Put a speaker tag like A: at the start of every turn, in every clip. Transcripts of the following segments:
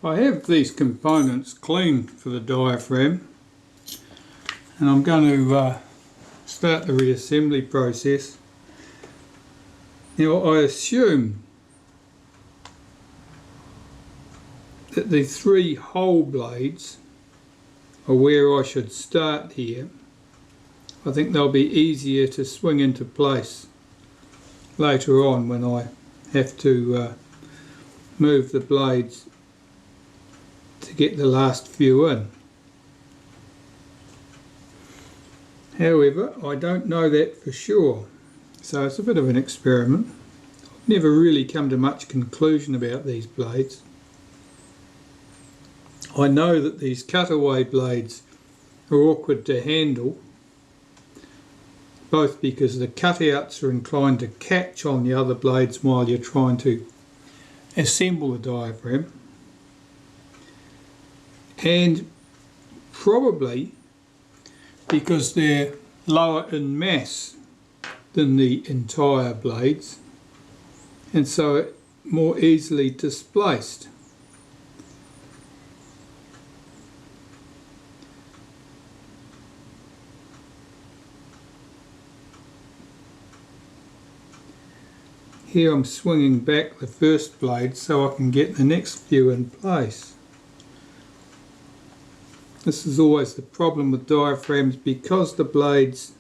A: I have these components clean for the diaphragm, and I'm going to start the reassembly process. Now I assume that the 3 hole blades are where I should start here. I think they'll be easier to swing into place later on when I have to move the blades to get the last few in. However, I don't know that for sure, so it's a bit of an experiment. I've never really come to much conclusion about these blades. I know that these cutaway blades are awkward to handle, both because the cutouts are inclined to catch on the other blades while you're trying to assemble the diaphragm, and probably because they're lower in mass than the entire blades, and so more easily displaced. Here I'm swinging back the first blade so I can get the next few in place. This is always the problem with diaphragms, because the blades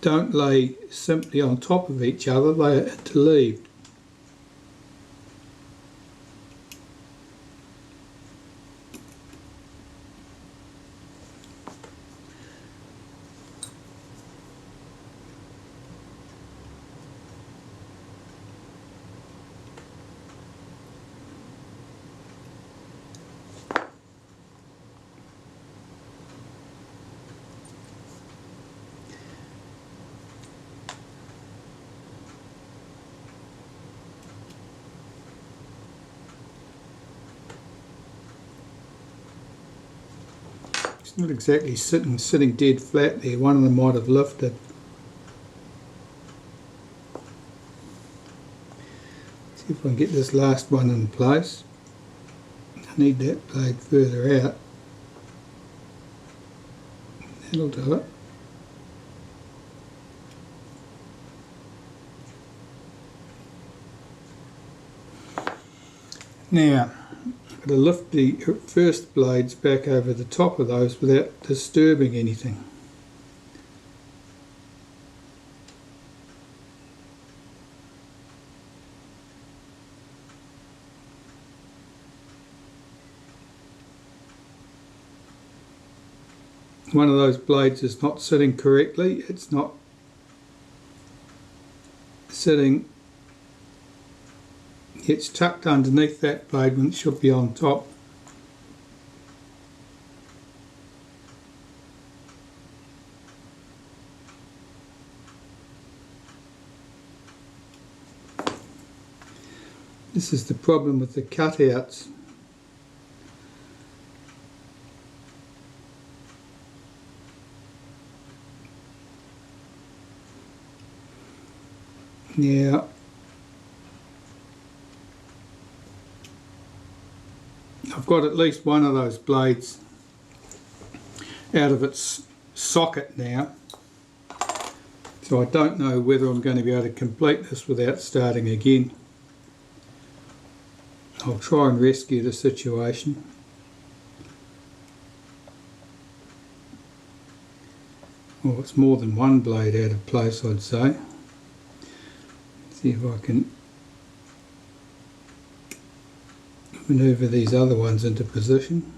A: don't lay simply on top of each other, they are interleaved. Not exactly sitting dead flat there. One of them might have lifted. See if I can get this last one in place. I need that blade further out. That'll do it. Now, to lift the first blades back over the top of those without disturbing anything. One of those blades is not sitting correctly. It's not sitting, it's tucked underneath that blade when it should be on top. This is the problem with the cutouts. Now, I've got at least one of those blades out of its socket now, so I don't know whether I'm going to be able to complete this without starting again. I'll try and rescue the situation. Well, it's more than one blade out of place, I'd say. See if I can manoeuvre these other ones into position.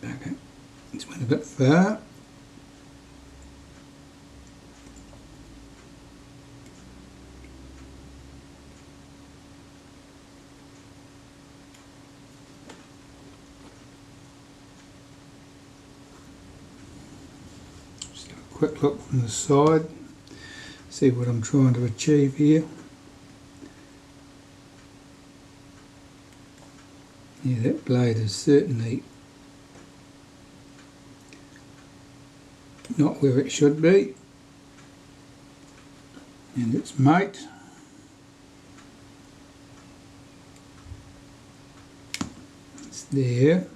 A: Back it. This went a bit far. Quick look from the side, See what I'm trying to achieve here. Yeah, that blade is certainly not where it should be. And its mate. It's there.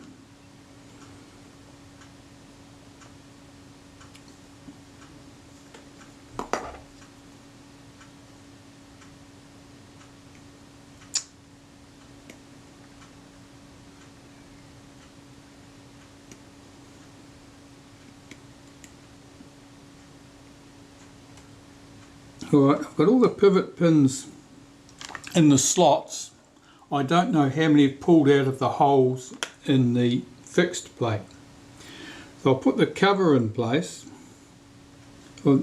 A: Alright, I've got all the pivot pins in the slots. I don't know how many I've pulled out of the holes in the fixed plate. So I'll put the cover in place, or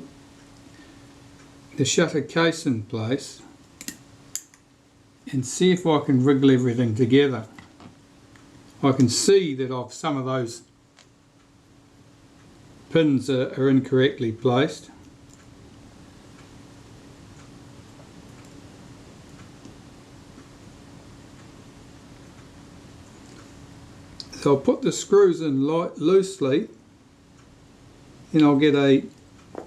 A: the shutter case in place, and see if I can wriggle everything together. I can see that some of those pins are incorrectly placed. So I'll put the screws in loosely, and I'll get a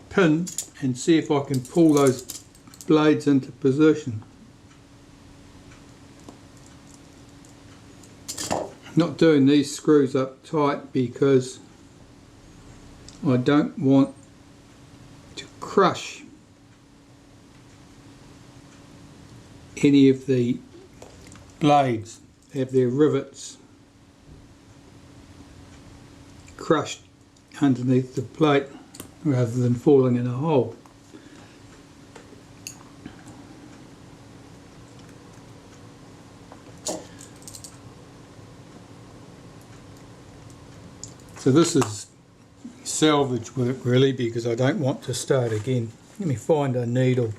A: pin and see if I can pull those blades into position. I'm not doing these screws up tight because I don't want to crush any of the blades, have their rivets crushed underneath the plate rather than falling in a hole. So this is salvage work really, because I don't want to start again. Let me find a needle.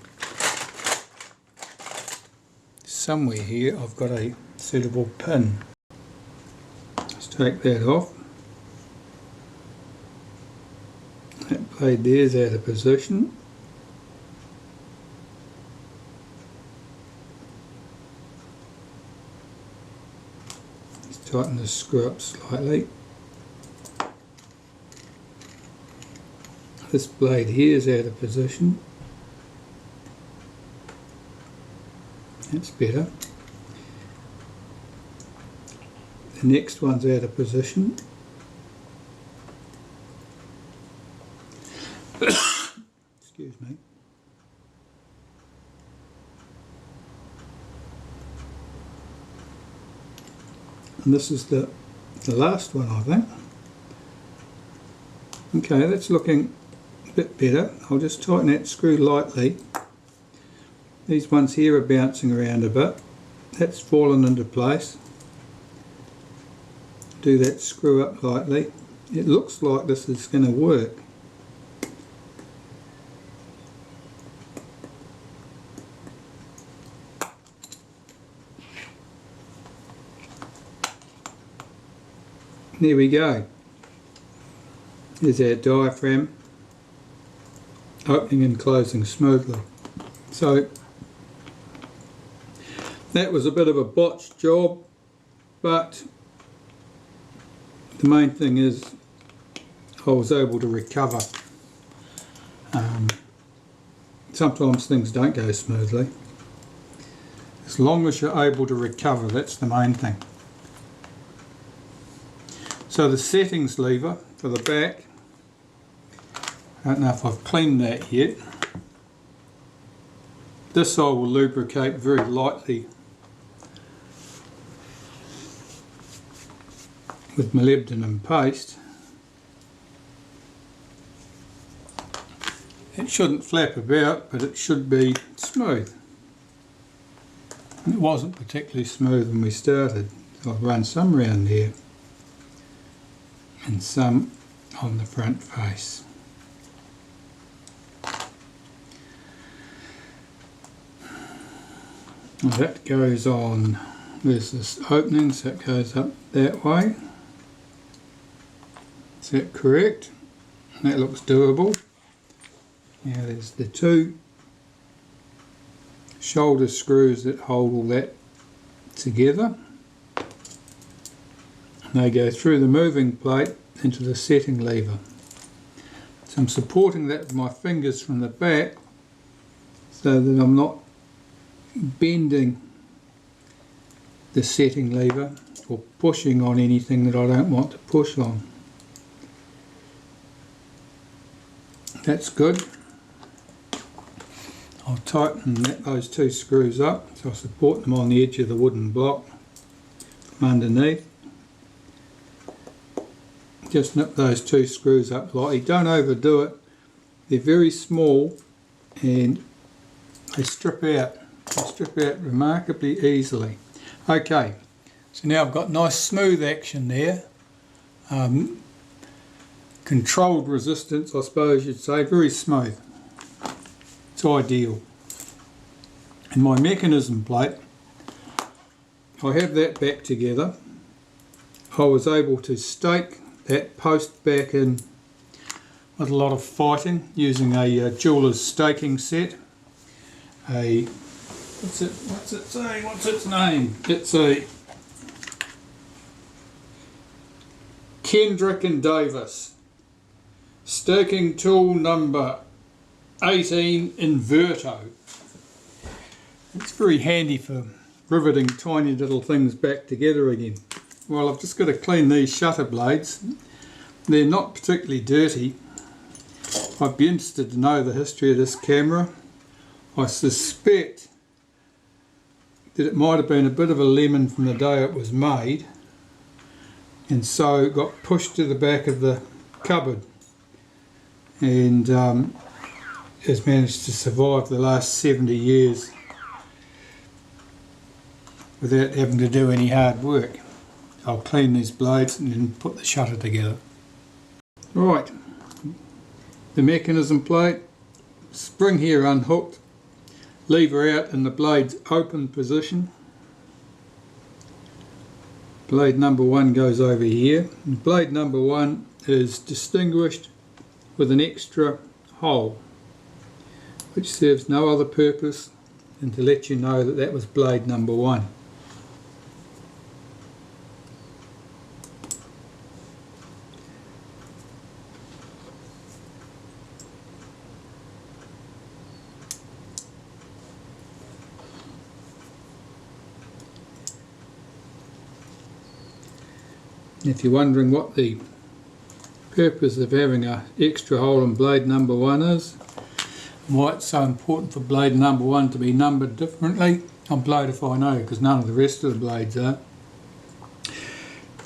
A: Somewhere here I've got a suitable pin. Let's take that off. That blade there is out of position. Let's tighten the screw up slightly. This blade here is out of position. That's better. The next one's out of position. Excuse me. And this is the last one, I think. Okay, that's looking a bit better. I'll just tighten that screw lightly. These ones here are bouncing around a bit. That's fallen into place. Do that screw up lightly. It looks like this is going to work. There we go. There's our diaphragm opening and closing smoothly. So that was a bit of a botched job, but the main thing is I was able to recover. Sometimes things don't go smoothly. As long as you're able to recover, that's the main thing. So the settings lever for the back, I don't know if I've cleaned that yet. This I will lubricate very lightly with molybdenum paste. It shouldn't flap about, but it should be smooth. It wasn't particularly smooth when we started, so I've run some around here and some on the front face. Well, that goes on, there's this opening, so it goes up that way. Is that correct? That looks doable. Now there's the two shoulder screws that hold all that together. They go through the moving plate into the setting lever. So I'm supporting that with my fingers from the back so that I'm not bending the setting lever or pushing on anything that I don't want to push on. That's good. I'll tighten those two screws up, so I'll support them on the edge of the wooden block from underneath. Just nip those two screws up lightly, don't overdo it. They're very small and they strip out remarkably easily. Okay, so now I've got nice smooth action there. Controlled resistance, I suppose you'd say, very smooth. It's ideal. And my mechanism plate, I have that back together. I was able to stake that post back in with a lot of fighting using a jeweler's staking set. What's it saying? What's its name? It's a Kendrick and Davis staking tool number 18 Inverto. It's very handy for riveting tiny little things back together again. Well, I've just got to clean these shutter blades. They're not particularly dirty. I'd be interested to know the history of this camera. I suspect that it might have been a bit of a lemon from the day it was made, and so it got pushed to the back of the cupboard and has managed to survive the last 70 years without having to do any hard work. I'll clean these blades and then put the shutter together. Right, the mechanism plate, spring here unhooked, lever out in the blade's open position. Blade number 1 goes over here. And blade number 1 is distinguished with an extra hole, which serves no other purpose than to let you know that that was blade number 1. If you're wondering what the purpose of having an extra hole in blade number 1 is, and why it's so important for blade number 1 to be numbered differently, I'm blowed if I know, because none of the rest of the blades are.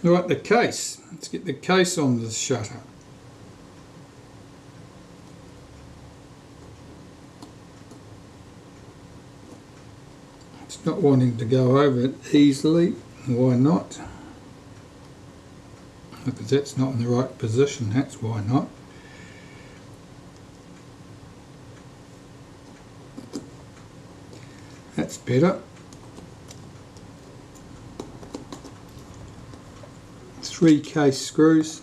A: Right, the case. Let's get the case on this shutter. It's not wanting to go over it easily. Why not? Because that's not in the right position, that's why not. That's better. 3 case screws.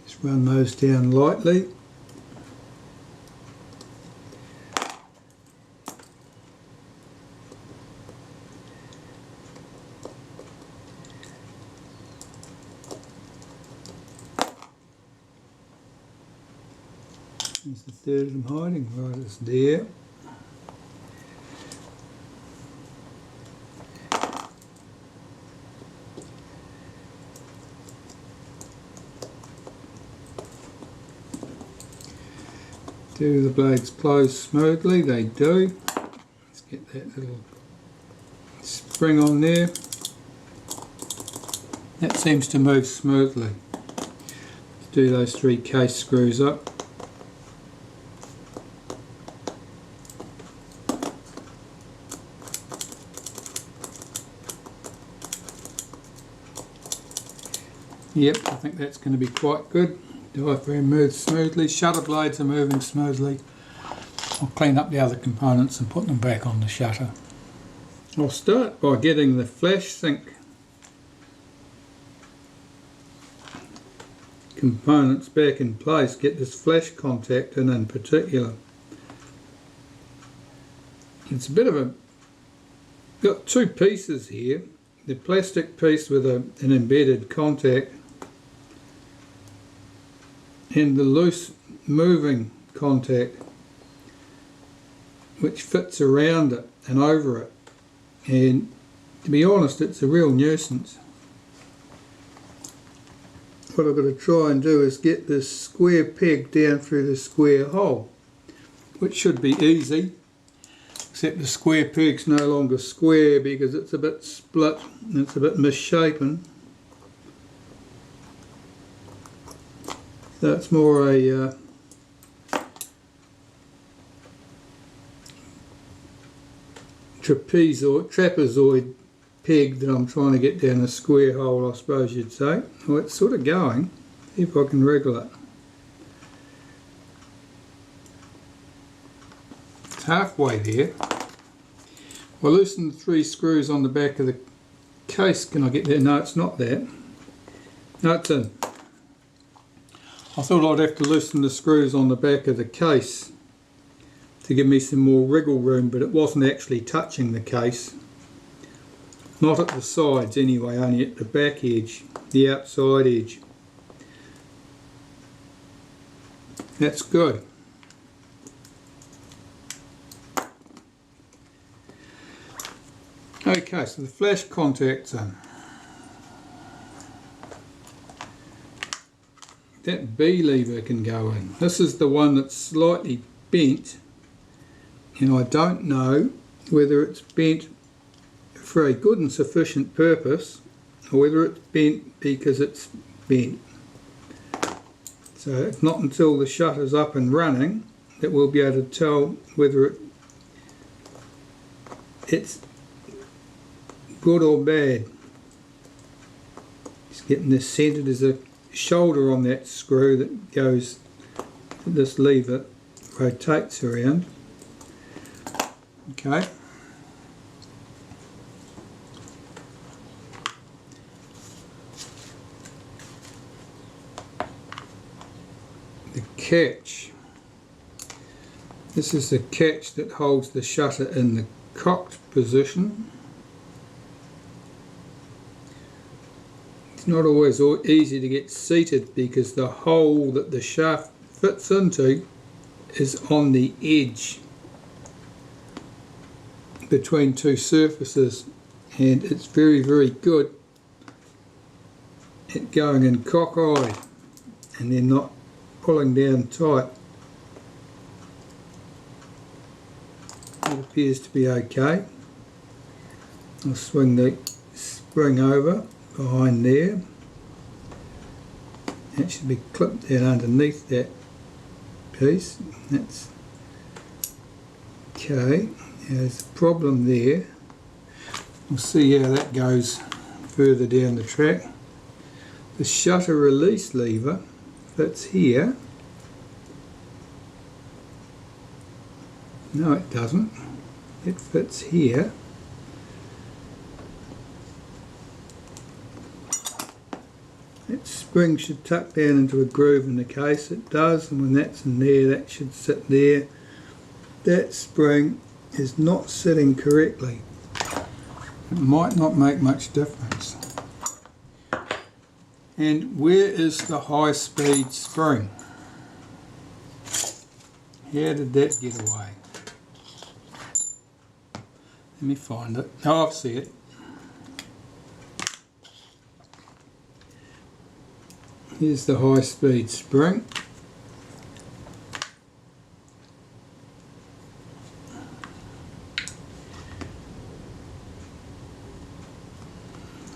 A: Just run those down lightly. There's the third of them hiding, right, it's there. Do the blades close smoothly? They do. Let's get that little spring on there. That seems to move smoothly. Let's do those 3 case screws up. Yep, I think that's going to be quite good. Diaphragm moves smoothly, shutter blades are moving smoothly. I'll clean up the other components and put them back on the shutter. I'll start by getting the flash sink components back in place, get this flash contact in particular. It's a bit of a, got two pieces here, the plastic piece with an embedded contact and the loose moving contact which fits around it and over it, and to be honest it's a real nuisance. What I've got to try and do is get this square peg down through the square hole, which should be easy, except the square peg's no longer square because it's a bit split and it's a bit misshapen. So it's more a trapezoid peg that I'm trying to get down a square hole, I suppose you'd say. Well, it's sort of going. See if I can wriggle it. It's halfway there. I loosened the 3 screws on the back of the case. Can I get there? No, it's not that. No, it's in. I thought I'd have to loosen the screws on the back of the case to give me some more wriggle room, but it wasn't actually touching the case. Not at the sides anyway, only at the back edge, the outside edge. That's good. Okay, so the flash contact's in. That B lever can go in. This is the one that's slightly bent, and I don't know whether it's bent for a good and sufficient purpose or whether it's bent because it's bent. So it's not until the shutter's up and running that we'll be able to tell whether it's good or bad. Just getting this centered. There's a shoulder on that screw that goes, this lever rotates around. Okay. The catch. This is the catch that holds the shutter in the cocked position. It's not always easy to get seated because the hole that the shaft fits into is on the edge between two surfaces, and it's very, very good at going in cockeyed and then not pulling down tight. It appears to be okay. I'll swing the spring over behind there. That should be clipped down underneath that piece. That's okay. There's a problem there. We'll see how that goes further down the track. The shutter release lever fits here. No, it doesn't. It fits here. That spring should tuck down into a groove in the case. It does, and when that's in there, that should sit there. That spring is not sitting correctly. It might not make much difference. And where is the high-speed spring? How did that get away? Let me find it. Oh, I see it. Here's the high-speed spring.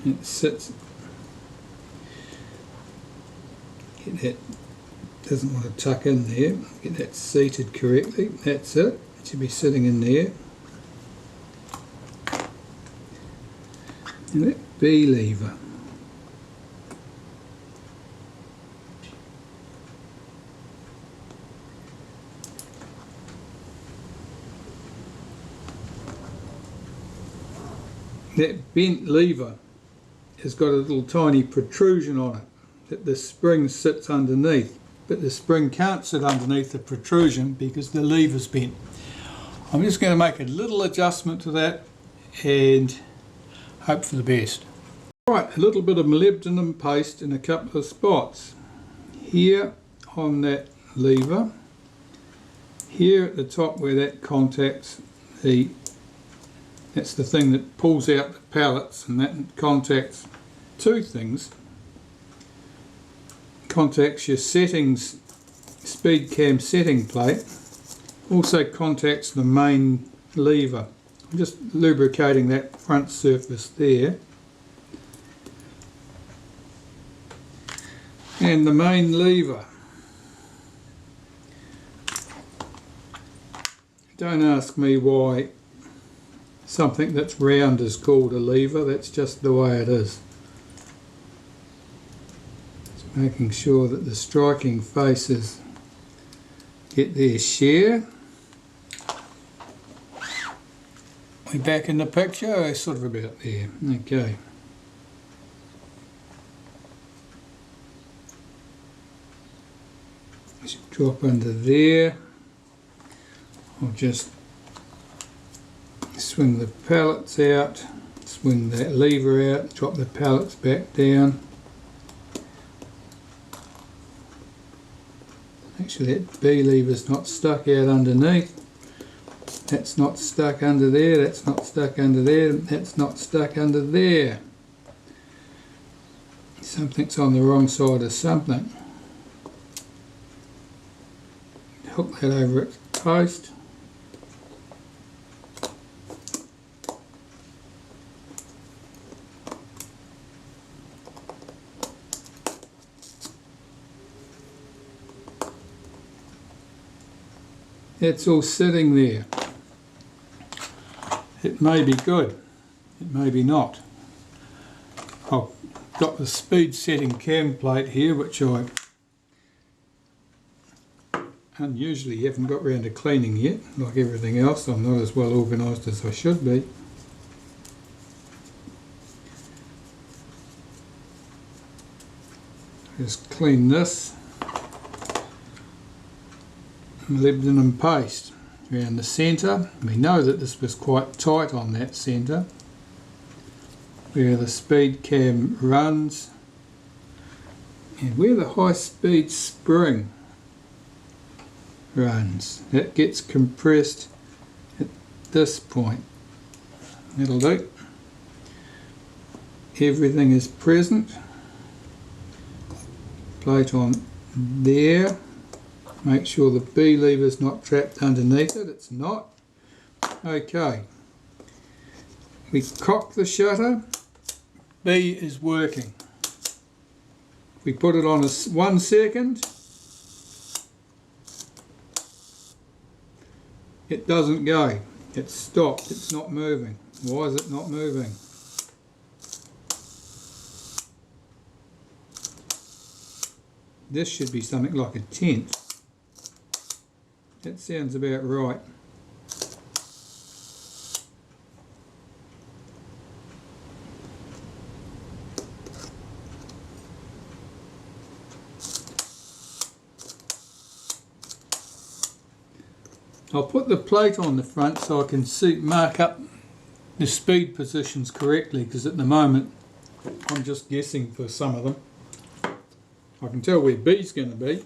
A: It sits. Get that, doesn't want to tuck in there. Get that seated correctly. That's it. It should be sitting in there. And that B lever. That bent lever has got a little tiny protrusion on it. that the spring sits underneath, but the spring can't sit underneath the protrusion because the lever's bent. I'm just going to make a little adjustment to that and hope for the best. Right, a little bit of molybdenum paste in a couple of spots. Here on that lever, here at the top where that contacts that's the thing that pulls out the pallets, and that contacts two things. Contacts your settings, speed cam setting plate, also contacts the main lever. I'm just lubricating that front surface there. And the main lever. Don't ask me why something that's round is called a lever, that's just the way it is. Just making sure that the striking faces get their share. We back in the picture, sort of about there. Okay. Should drop under there. I'll just swing the pallets out, swing that lever out, drop the pallets back down. Make sure that B lever's not stuck out underneath. That's not stuck under there, that's not stuck under there, that's not stuck under there. Something's on the wrong side of something. Hook that over its post. It's all sitting there. It may be good, it may be not. I've got the speed setting cam plate here, which I unusually haven't got round to cleaning yet. Like everything else, I'm not as well organised as I should be. Just clean this molybdenum paste around the centre. We know that this was quite tight on that centre where the speed cam runs and where the high speed spring runs. That gets compressed at this point. That'll do. Everything is present. Plate on there. Make sure the B lever is not trapped underneath it. It's not. Okay. We cock the shutter. B is working. We put it on 1 second. It doesn't go. It's stopped. It's not moving. Why is it not moving? This should be something like a 10th. That sounds about right. I'll put the plate on the front so I can mark up the speed positions correctly, because at the moment I'm just guessing for some of them. I can tell where B's going to be.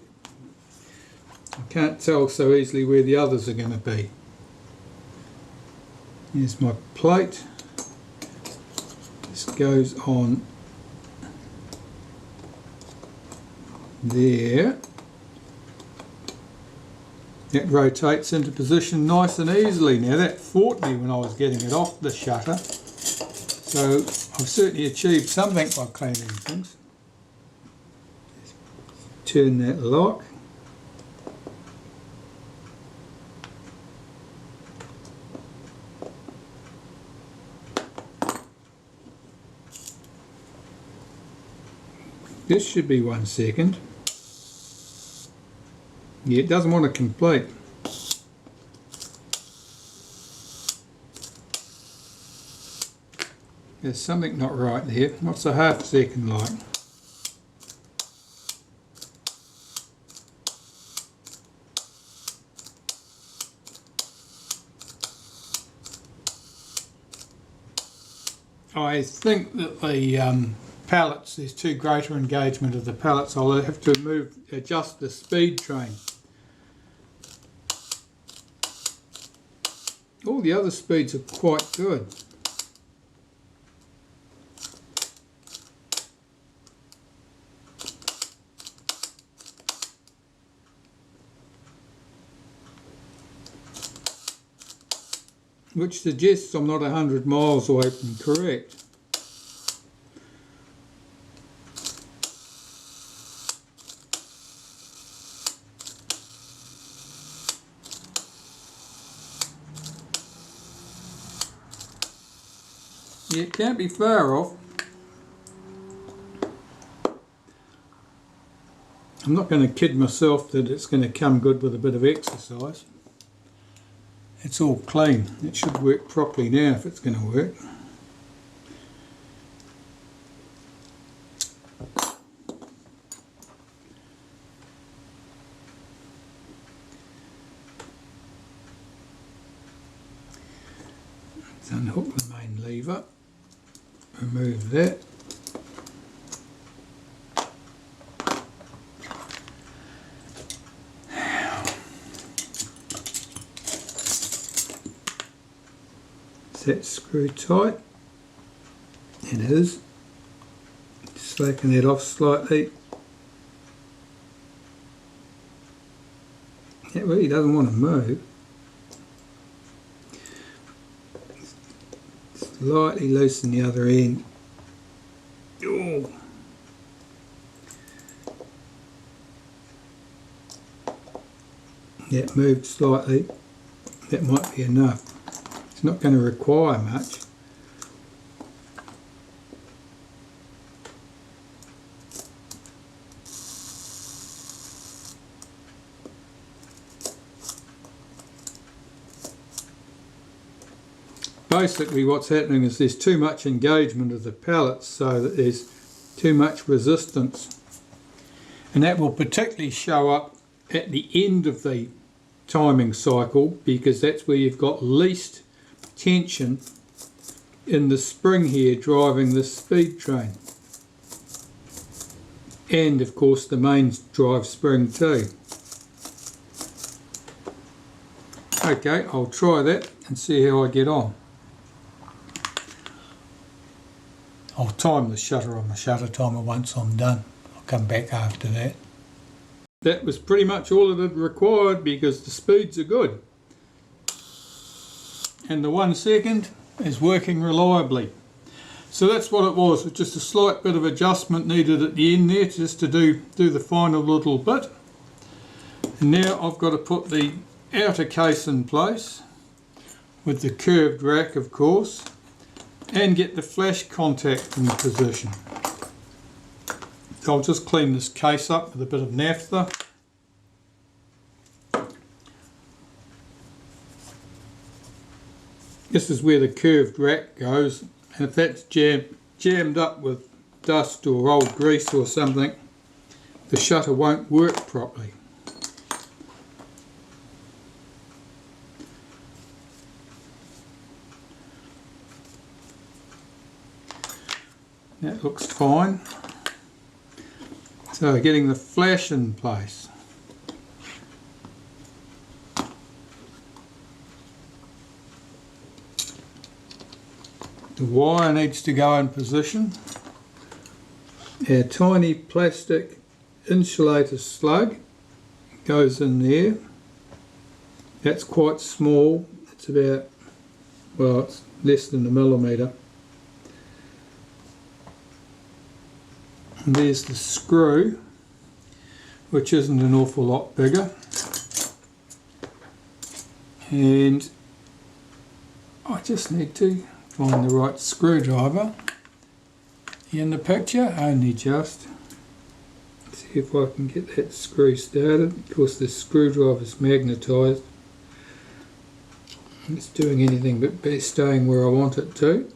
A: I can't tell so easily where the others are going to be. Here's my plate. This goes on there. It rotates into position nice and easily. Now that fought me when I was getting it off the shutter. So I've certainly achieved something by cleaning things. Turn that lock. This should be 1 second. Yeah, it doesn't want to complete. There's something not right there. What's a half second like? I think that the pallets, there's too greater engagement of the pallets. I'll have to adjust the speed train. All the other speeds are quite good. Which suggests I'm not 100 miles away from correct. Yeah, it can't be far off. I'm not going to kid myself that it's going to come good with a bit of exercise. It's all clean. It should work properly now if it's going to work. Let's unhook the main lever. Remove that. That screw tight. It is. Slacken that off slightly. It really doesn't want to move. Slightly loosen the other end. Oh. That moved slightly. That might be enough. It's not going to require much. Basically what's happening is there's too much engagement of the pallets, so that there's too much resistance, and that will particularly show up at the end of the timing cycle, because that's where you've got least tension in the spring here driving the speed train, and of course the main drive spring too. Okay, I'll try that and see how I get on. I'll time the shutter on the shutter timer once I'm done. I'll come back after that. That was pretty much all it had required, because the speeds are good. And the 1 second is working reliably. So that's what it was. It's just a slight bit of adjustment needed at the end there, just to do the final little bit. And now I've got to put the outer case in place with the curved rack, of course, and get the flash contact in position. So I'll just clean this case up with a bit of naphtha. This is where the curved rack goes, and if that's jammed up with dust or old grease or something, the shutter won't work properly. That looks fine. So getting the flash in place. The wire needs to go in position. Our tiny plastic insulator slug goes in there. That's quite small. It's about, well, it's less than a millimetre. And there's the screw, which isn't an awful lot bigger. And I just need to find the right screwdriver in the picture, only just. See if I can get that screw started. Of course the screwdriver's magnetised. It's doing anything but staying where I want it to.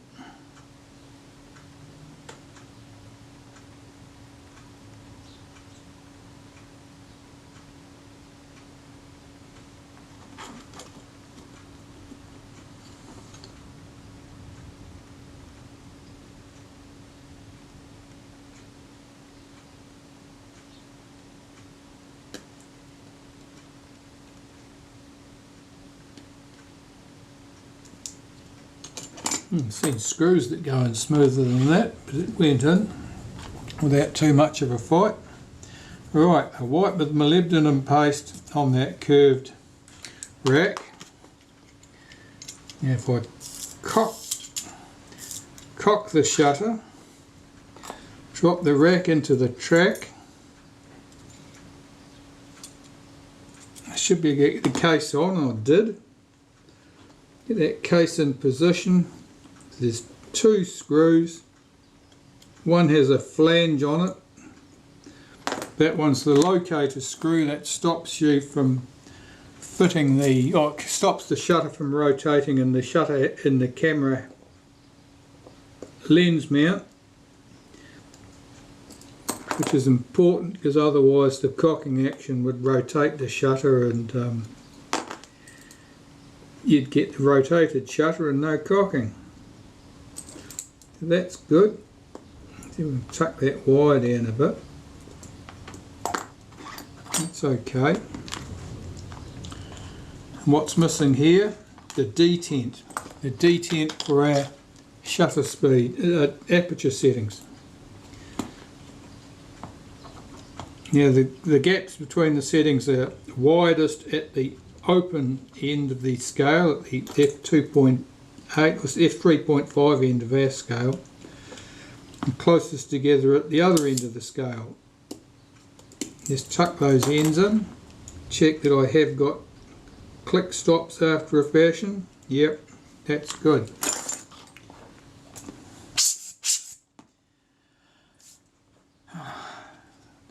A: I've seen screws that go in smoother than that, but it went in without too much of a fight. Right, I wipe with molybdenum paste on that curved rack. Now if I cock the shutter, drop the rack into the track, I should be able to get the case on, and I did. Get that case in position. There's 2 screws. One has a flange on it. That one's the locator screw that stops you from fitting the, stops the shutter from rotating in the shutter in the camera lens mount, which is important because otherwise the cocking action would rotate the shutter and you'd get the rotated shutter and no cocking. So that's good. See if we can tuck that wire down a bit. That's okay. And what's missing here? The detent. The detent for our shutter speed, aperture settings. Now the gaps between the settings are widest at the open end of the scale, at the f2.8 or f3.5 end of our scale, and closest together at the other end of the scale. Just tuck those ends in, check that I have got click stops after a fashion. Yep, that's good.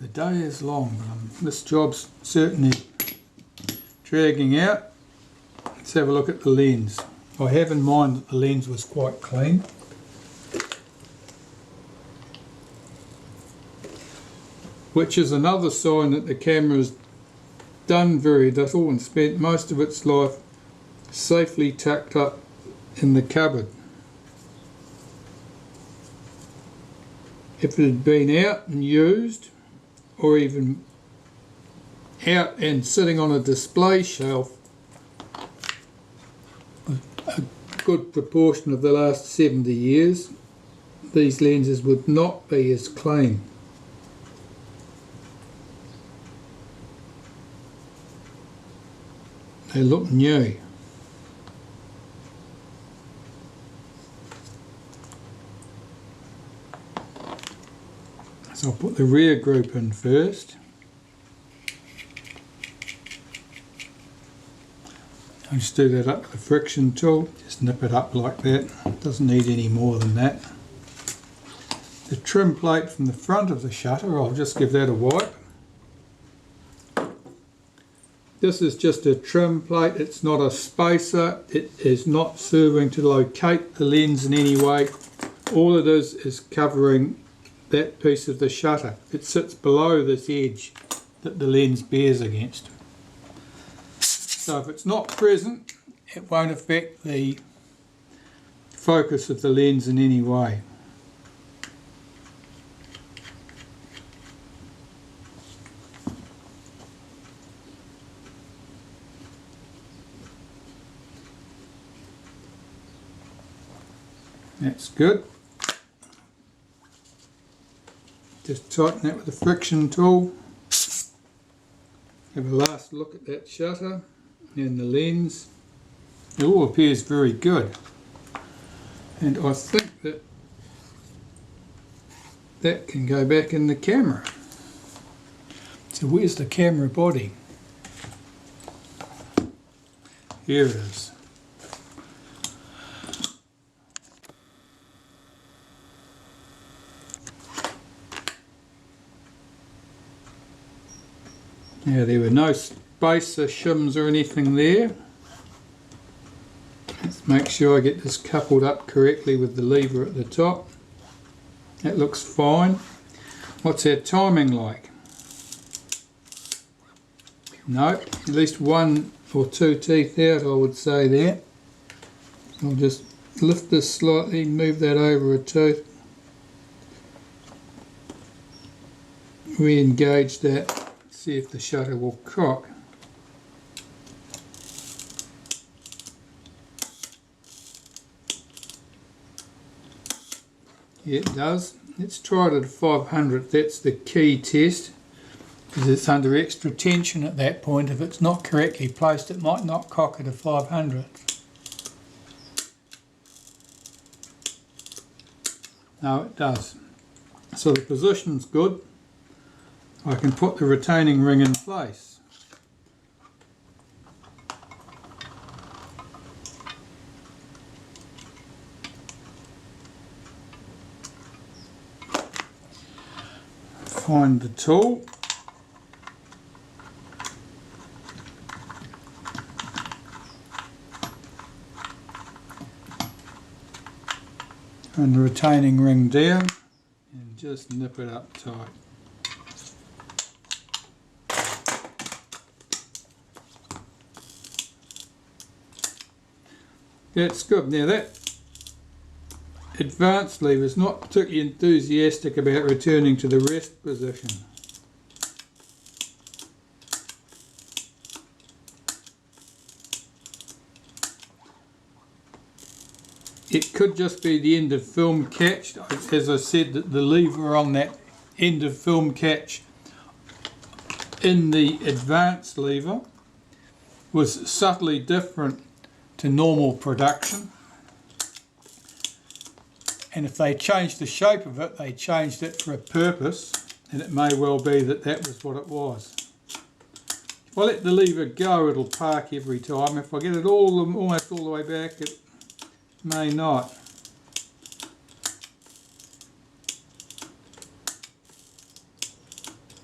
A: The day is long, but this job's certainly dragging out. Let's have a look at the lens. I have in mind that the lens was quite clean. Which is another sign that the camera's done very little and spent most of its life safely tucked up in the cupboard. If it had been out and used, or even out and sitting on a display shelf a good proportion of the last 70 years, these lenses would not be as clean. They look new. So I'll put the rear group in first. I'll just do that up with the friction tool, just nip it up like that, doesn't need any more than that. The trim plate from the front of the shutter, I'll just give that a wipe. This is just a trim plate, it's not a spacer, it is not serving to locate the lens in any way. All it is covering that piece of the shutter. It sits below this edge that the lens bears against. So if it's not present, it won't affect the focus of the lens in any way. That's good. Just tighten that with the friction tool. Have a last look at that shutter and the lens. It all appears very good. And I think that that can go back in the camera. So where's the camera body? Here it is. Now there were no spacer shims or anything there. Let's make sure I get this coupled up correctly with the lever at the top. That looks fine. What's our timing like? No, at least 1 or 2 teeth out, I would say there. So I'll just lift this slightly, move that over a tooth. Re-engage that. See if the shutter will cock. Yeah, it does. Let's try it at 500. That's the key test, because it's under extra tension at that point. If it's not correctly placed, it might not cock at a 500. No, it does. So the position's good. I can put the retaining ring in place. Find the tool. And the retaining ring down and just nip it up tight. That's good. Now that advanced lever is not particularly enthusiastic about returning to the rest position. It could just be the end of film catch. As I said, that the lever on that end of film catch in the advanced lever was subtly different to normal production. And if they changed the shape of it, they changed it for a purpose, and it may well be that that was what it was. If I let the lever go, it'll park every time. If I get it almost all the way back, it may not.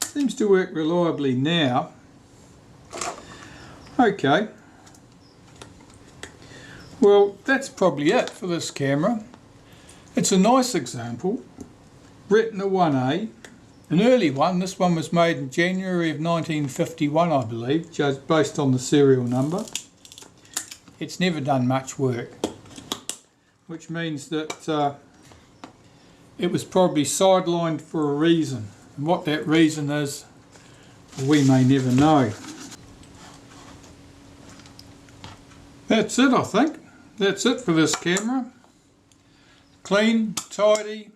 A: Seems to work reliably now. Okay. Well, that's probably it for this camera. It's a nice example. Retina 1A, an early one. This one was made in January of 1951, I believe, just based on the serial number. It's never done much work, which means that it was probably sidelined for a reason. And what that reason is, we may never know. That's it, I think. That's it for this camera. Clean, tidy,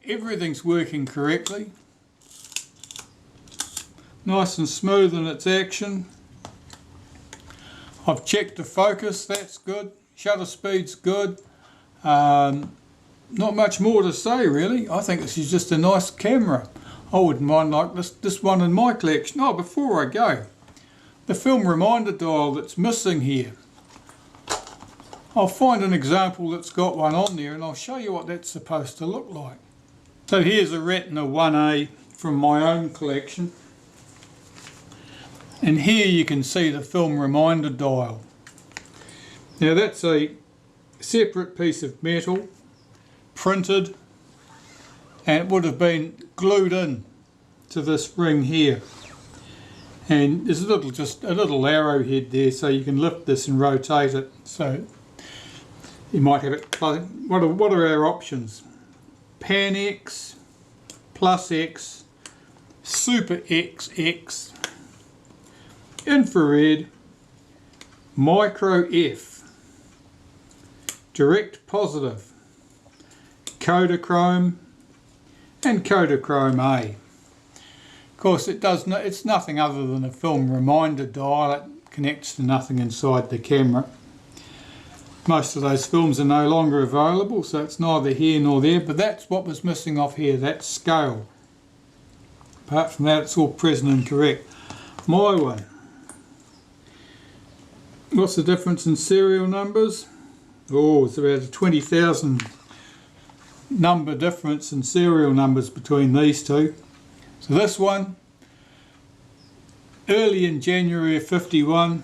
A: everything's working correctly. Nice and smooth in its action. I've checked the focus, that's good. Shutter speed's good. Not much more to say really. I think this is just a nice camera. I wouldn't mind like this one in my collection. Oh, before I go, the film reminder dial that's missing here. I'll find an example that's got one on there and I'll show you what that's supposed to look like. So here's a Retina 1A from my own collection. And here you can see the film reminder dial. Now that's a separate piece of metal, printed, and it would have been glued in to this ring here. And there's just a little arrowhead there, so you can lift this and rotate it. So you might have it. What are our options? Pan X, Plus X, Super XX, Infrared, Micro F, Direct Positive, Kodachrome, and Kodachrome A. Of course, it's nothing other than a film reminder dial. It connects to nothing inside the camera. Most of those films are no longer available, so it's neither here nor there, but that's what was missing off here, that scale. Apart from that, it's all present and correct. My one. What's the difference in serial numbers? Oh, it's about a 20,000 number difference in serial numbers between these two. So this one, early in January of 51.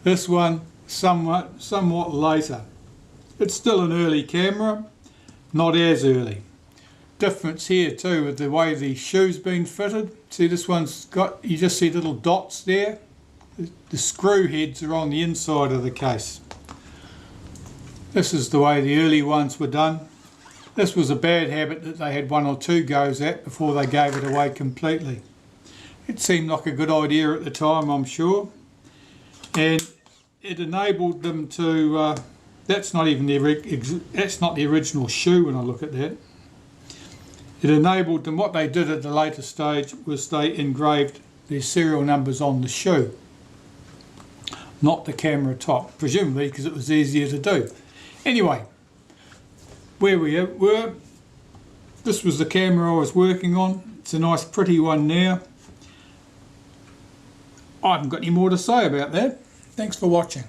A: This one, somewhat later. It's still an early camera, not as early. Difference here too with the way the shoe's been fitted. See, this one's got, you just see little dots there. The screw heads are on the inside of the case. This is the way the early ones were done. This was a bad habit that they had one or two goes at before they gave it away completely. It seemed like a good idea at the time, I'm sure, and it enabled them to that's not even that's not the original shoe when I look at that. It enabled them, what they did at the later stage was they engraved their serial numbers on the shoe, not the camera top, presumably because it was easier to do. Anyway, where we were, this was the camera I was working on. It's a nice pretty one now. I haven't got any more to say about that. Thanks for watching.